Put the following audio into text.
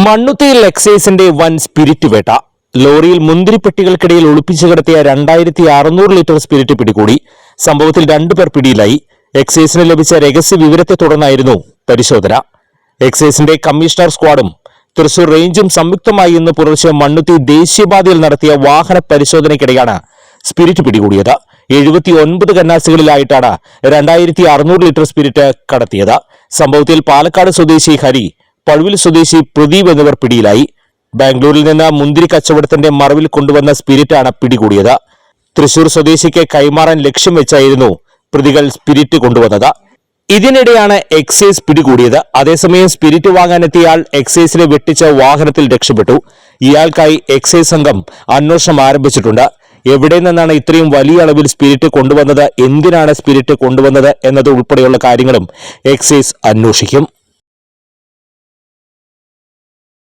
മണ്ണുത്തിയിൽ എക്സൈസിന്റെ വൻ സ്പിരിറ്റ് വേട്ട. ലോറിയിൽ മുന്തിരിപ്പെട്ടികൾക്കിടയിൽ ഒളിപ്പിച്ചു കിടത്തിയ 2600 ലിറ്റർ സ്പിരിറ്റ് പിടികൂടി. സംഭവത്തിൽ 2 പേർ പിടിയിലായി. എക്സൈസിന് ലഭിച്ച രഹസ്യ വിവരത്തെ തുടർന്നായിരുന്നു പരിശോധന. എക്സൈസിന്റെ കമ്മീഷണർ സ്ക്വാഡും തൃശൂർ റേഞ്ചും സംയുക്തമായി ഇന്ന് പുലർച്ചെ മണ്ണുത്തി ദേശീയപാതയിൽ നടത്തിയ വാഹന പരിശോധനയ്ക്കിടെയാണ് സ്പിരിറ്റ് പിടികൂടിയത്. 79 കന്നാസുകളിലായിട്ടാണ് 2600 ലിറ്റർ സ്പിരിറ്റ് കടത്തിയത്. സംഭവത്തിൽ പാലക്കാട് സ്വദേശി ഹരി, പഴുവിൽ സ്വദേശി പ്രദീപ് എന്നിവർ പിടിയിലായി. ബാംഗ്ലൂരിൽ നിന്ന് മുന്തിരി കച്ചവടത്തിന്റെ മറവിൽ കൊണ്ടുവന്ന സ്പിരിറ്റാണ് പിടികൂടിയത്. തൃശൂർ സ്വദേശിക്ക് കൈമാറാൻ ലക്ഷ്യം വെച്ചായിരുന്നു പ്രതികൾ സ്പിരിറ്റ് കൊണ്ടുവന്നത്. ഇതിനിടെയാണ് എക്സൈസ് പിടികൂടിയത്. അതേസമയം സ്പിരിറ്റ് വാങ്ങാനെത്തിയ എക്സൈസിനെ വെട്ടിച്ച് വാഹനത്തിൽ രക്ഷപ്പെട്ടു. ഇയാൾക്കായി എക്സൈസ് സംഘം അന്വേഷണം ആരംഭിച്ചിട്ടുണ്ട്. എവിടെ നിന്നാണ് ഇത്രയും വലിയ അളവിൽ സ്പിരിറ്റ് കൊണ്ടുവന്നത്, എന്തിനാണ് സ്പിരിറ്റ് കൊണ്ടുവന്നത് എന്നത് ഉൾപ്പെടെയുള്ള കാര്യങ്ങളും എക്സൈസ് അന്വേഷിക്കും.